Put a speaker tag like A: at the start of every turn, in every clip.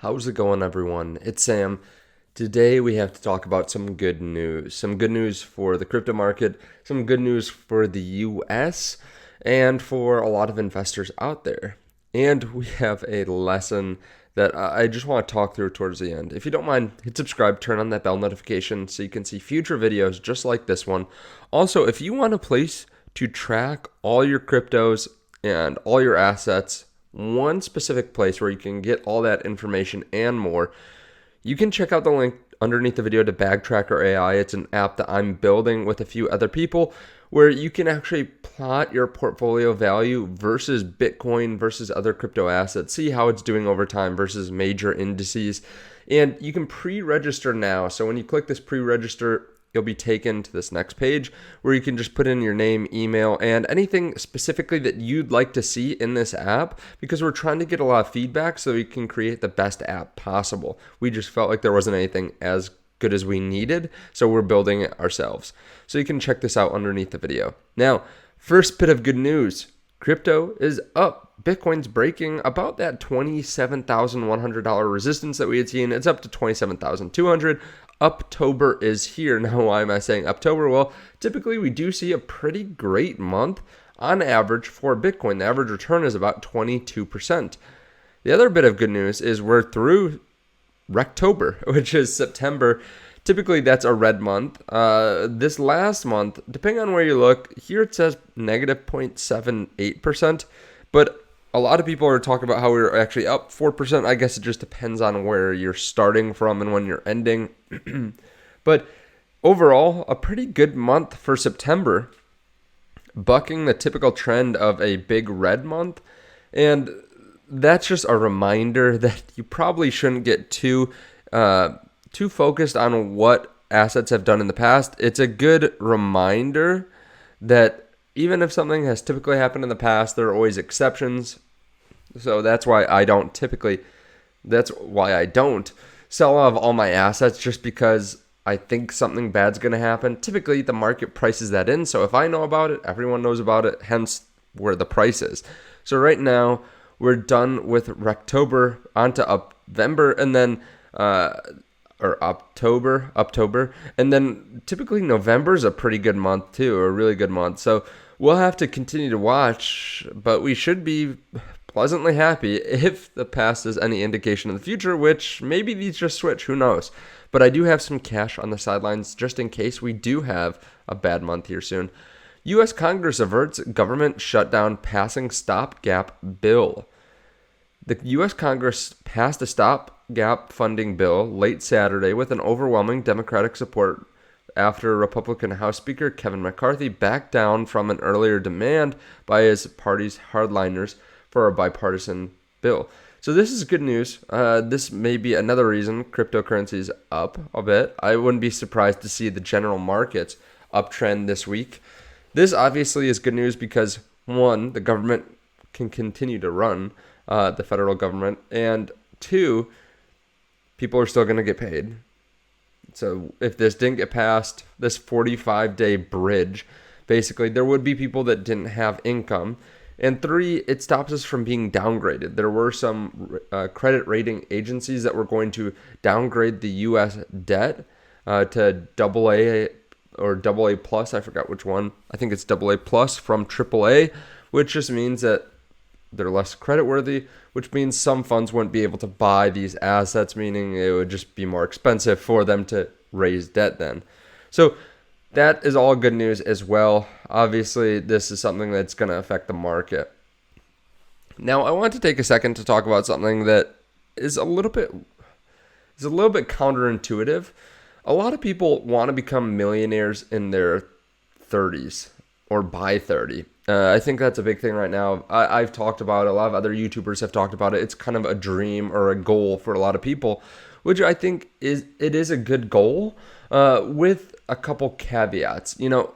A: How's it going, everyone? It's Sam. Today we have to talk about some good news. Some good news for the crypto market, some good news for the US, and for a lot of investors out there. And we have a lesson that I just want to talk through towards the end. If you don't mind, hit subscribe, turn on that bell notification so you can see future videos just like this one. Also, if you want a place to track all your cryptos and all your assets, one specific place where you can get all that information and more, you can check out the link underneath the video to BagTracker AI. It's an app that I'm building with a few other people where you can actually plot your portfolio value versus Bitcoin versus other crypto assets, see how it's doing over time versus major indices. And you can pre-register now. So when you click this pre-register, you'll be taken to this next page where you can just put in your name, email, and anything specifically that you'd like to see in this app, because we're trying to get a lot of feedback so we can create the best app possible. We just felt like there wasn't anything as good as we needed, so we're building it ourselves. So you can check this out underneath the video. Now, first bit of good news, crypto is up. Bitcoin's breaking about that $27,100 resistance that we had seen. It's up to $27,200. October is here. Now, why am I saying October? Well, typically we do see a pretty great month on average for Bitcoin. The average return is about 22%. The other bit of good news is we're through Rectober, which is September. Typically, that's a red month. This last month, depending on where you look, here it says negative 0.78%, but a lot of people are talking about how we're actually up 4%. I guess it just depends on where you're starting from and when you're ending. But overall, a pretty good month for September, bucking the typical trend of a big red month. And that's just a reminder that you probably shouldn't get too focused on what assets have done in the past. It's a good reminder that even if something has typically happened in the past, there are always exceptions. So that's why I don't sell off all my assets just because I think something bad's going to happen. Typically, the market prices that in. So if I know about it, everyone knows about it, hence where the price is. So right now, we're done with Rectober, onto November, and then October, and then typically November is a pretty good month too, or a really good month. So we'll have to continue to watch, but we should be pleasantly happy if the past is any indication of the future, which maybe these just switch, who knows. But I do have some cash on the sidelines just in case we do have a bad month here soon. U.S. Congress averts government shutdown passing stopgap bill. The U.S. Congress passed a stopgap funding bill late Saturday with an overwhelming Democratic support after Republican House Speaker Kevin McCarthy backed down from an earlier demand by his party's hardliners for a bipartisan bill. So this is good news. This may be another reason cryptocurrency is up a bit. I wouldn't be surprised to see the general markets uptrend this week. This obviously is good news because, one, the government can continue to run, the federal government, and two, people are still going to get paid. So if this didn't get passed, this 45-day bridge, basically there would be people that didn't have income. And three, it stops us from being downgraded. There were some credit rating agencies that were going to downgrade the U.S. debt to AA or AA plus. I forgot which one. I think it's AA plus from AAA, which just means that they're less creditworthy, which means some funds wouldn't be able to buy these assets, meaning it would just be more expensive for them to raise debt then. So that is all good news as well. Obviously, this is something that's going to affect the market. Now, I want to take a second to talk about something that is a little bit counterintuitive. A lot of people want to become millionaires in their 30s or by 30. I think that's a big thing right now. I've talked about it. A lot of other YouTubers have talked about it. It's kind of a dream or a goal for a lot of people, which I think is a good goal with a couple caveats. You know,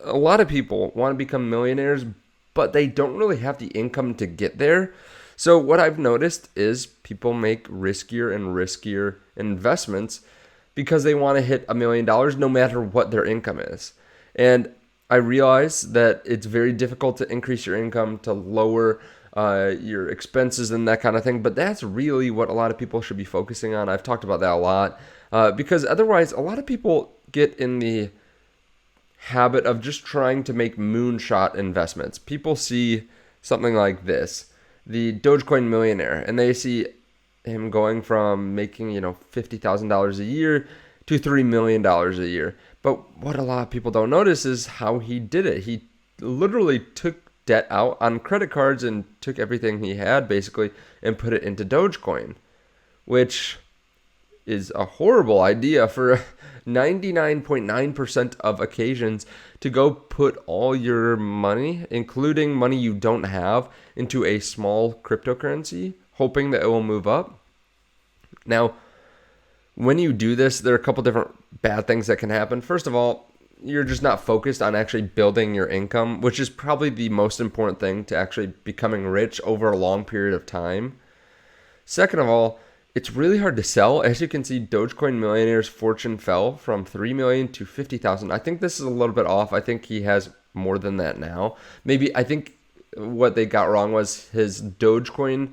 A: a lot of people want to become millionaires, but they don't really have the income to get there. So what I've noticed is people make riskier and riskier investments because they want to hit $1 million no matter what their income is. And I realize that it's very difficult to increase your income to lower your expenses and that kind of thing. But that's really what a lot of people should be focusing on. I've talked about that a lot because otherwise a lot of people get in the habit of just trying to make moonshot investments. People see something like this, the Dogecoin millionaire, and they see him going from making, $50,000 a year to $3 million a year. But what a lot of people don't notice is how he did it. He literally took debt out on credit cards and took everything he had basically and put it into Dogecoin, which is a horrible idea for 99.9% of occasions to go put all your money, including money you don't have, into a small cryptocurrency, hoping that it will move up. Now, when you do this, there are a couple different bad things that can happen. First of all, you're just not focused on actually building your income, which is probably the most important thing to actually becoming rich over a long period of time. Second of all, it's really hard to sell. As you can see, Dogecoin millionaire's fortune fell from 3 million to 50,000. I think this is a little bit off. I think he has more than that now. I think what they got wrong was his Dogecoin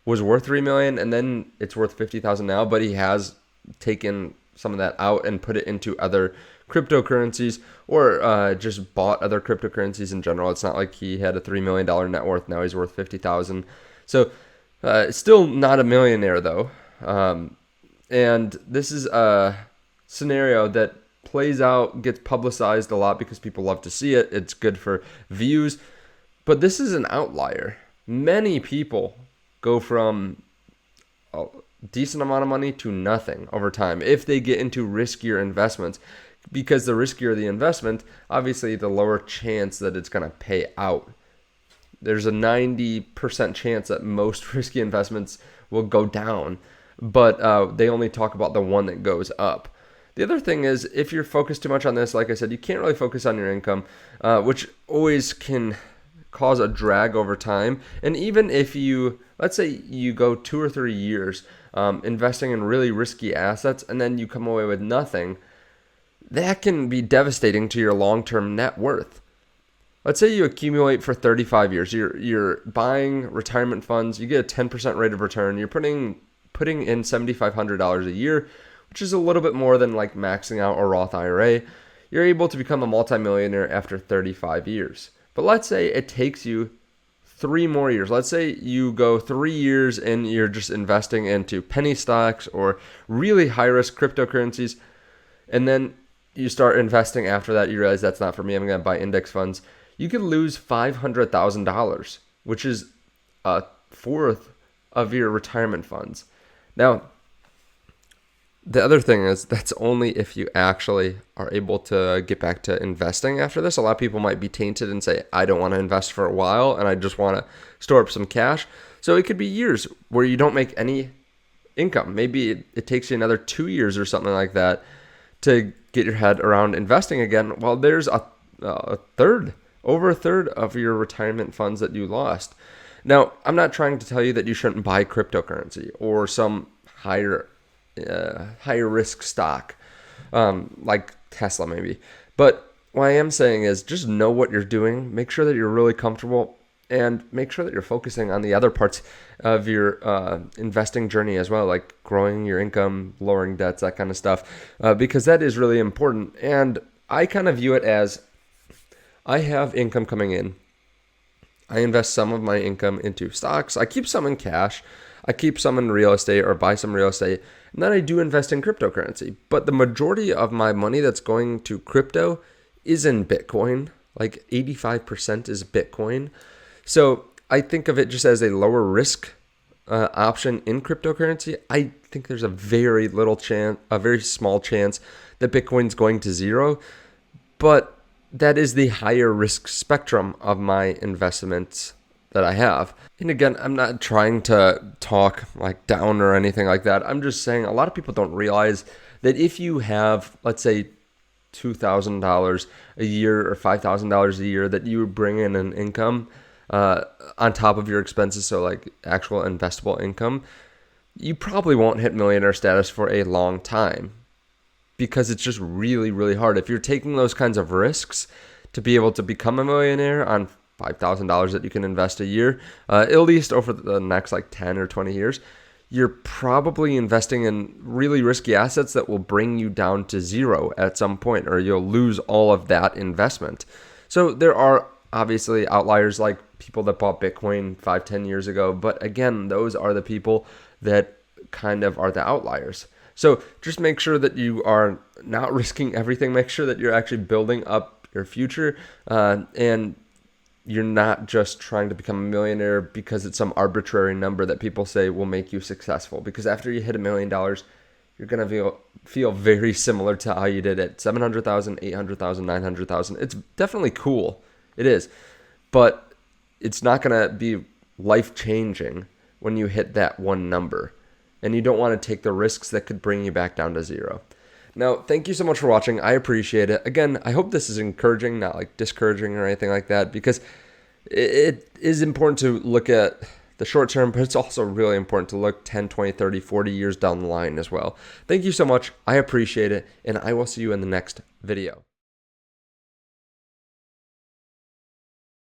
A: was worth 3 million and then it's worth 50,000 now, but he has taken some of that out and put it into other cryptocurrencies or just bought other cryptocurrencies in general. It's not like he had a $3 million net worth. Now he's worth 50,000. So still not a millionaire though. And this is a scenario that plays out, gets publicized a lot because people love to see it. It's good for views, but this is an outlier. Many people go from a decent amount of money to nothing over time if they get into riskier investments, because the riskier the investment, obviously the lower chance that it's going to pay out. There's a 90% chance that most risky investments will go down, but they only talk about the one that goes up. The other thing is, if you're focused too much on this, like I said, you can't really focus on your income, which always can cause a drag over time. And even if you, let's say you go 2 or 3 years investing in really risky assets and then you come away with nothing, that can be devastating to your long-term net worth. Let's say you accumulate for 35 years. You're buying retirement funds. You get a 10% rate of return. You're putting in $7,500 a year, which is a little bit more than like maxing out a Roth IRA. You're able to become a multimillionaire after 35 years. But let's say it takes you 3 more years. Let's say you go 3 years and you're just investing into penny stocks or really high-risk cryptocurrencies, and then you start investing after that. You realize that's not for me. I'm going to buy index funds. You could lose $500,000, which is a fourth of your retirement funds. Now, the other thing is that's only if you actually are able to get back to investing after this. A lot of people might be tainted and say, I don't want to invest for a while and I just want to store up some cash. So it could be years where you don't make any income. Maybe it takes you another 2 years or something like that to get your head around investing again. Well, there's over a third of your retirement funds that you lost. Now, I'm not trying to tell you that you shouldn't buy cryptocurrency or some higher risk stock, like Tesla maybe. But what I am saying is just know what you're doing. Make sure that you're really comfortable and make sure that you're focusing on the other parts of your investing journey as well, like growing your income, lowering debts, that kind of stuff, because that is really important. And I kind of view it as I have income coming in. I invest some of my income into stocks. I keep some in cash. I keep some in real estate or buy some real estate. And then I do invest in cryptocurrency. But the majority of my money that's going to crypto is in Bitcoin. Like 85% is Bitcoin. So I think of it just as a lower risk option in cryptocurrency. I think there's a very small chance that Bitcoin's going to zero. But that is the higher risk spectrum of my investments that I have. And again, I'm not trying to talk like down or anything like that. I'm just saying a lot of people don't realize that if you have, let's say, $2,000 a year or $5,000 a year that you bring in an income on top of your expenses, so like actual investable income, you probably won't hit millionaire status for a long time because it's just really, really hard. If you're taking those kinds of risks to be able to become a millionaire on $5,000 that you can invest a year, at least over the next like 10 or 20 years, you're probably investing in really risky assets that will bring you down to zero at some point, or you'll lose all of that investment. So there are obviously outliers like people that bought Bitcoin 5-10 years ago, but again, those are the people that kind of are the outliers. So just make sure that you are not risking everything. Make sure that you're actually building up your future, and you're not just trying to become a millionaire because it's some arbitrary number that people say will make you successful. Because after you hit $1 million, you're going to feel very similar to how you did at 700,000, 800,000, 900,000. It's definitely cool. It is. But it's not going to be life-changing when you hit that one number. And you don't want to take the risks that could bring you back down to zero. Now, thank you so much for watching. I appreciate it. Again, I hope this is encouraging, not like discouraging or anything like that, because it is important to look at the short term, but it's also really important to look 10, 20, 30, 40 years down the line as well. Thank you so much. I appreciate it, and I will see you in the next video.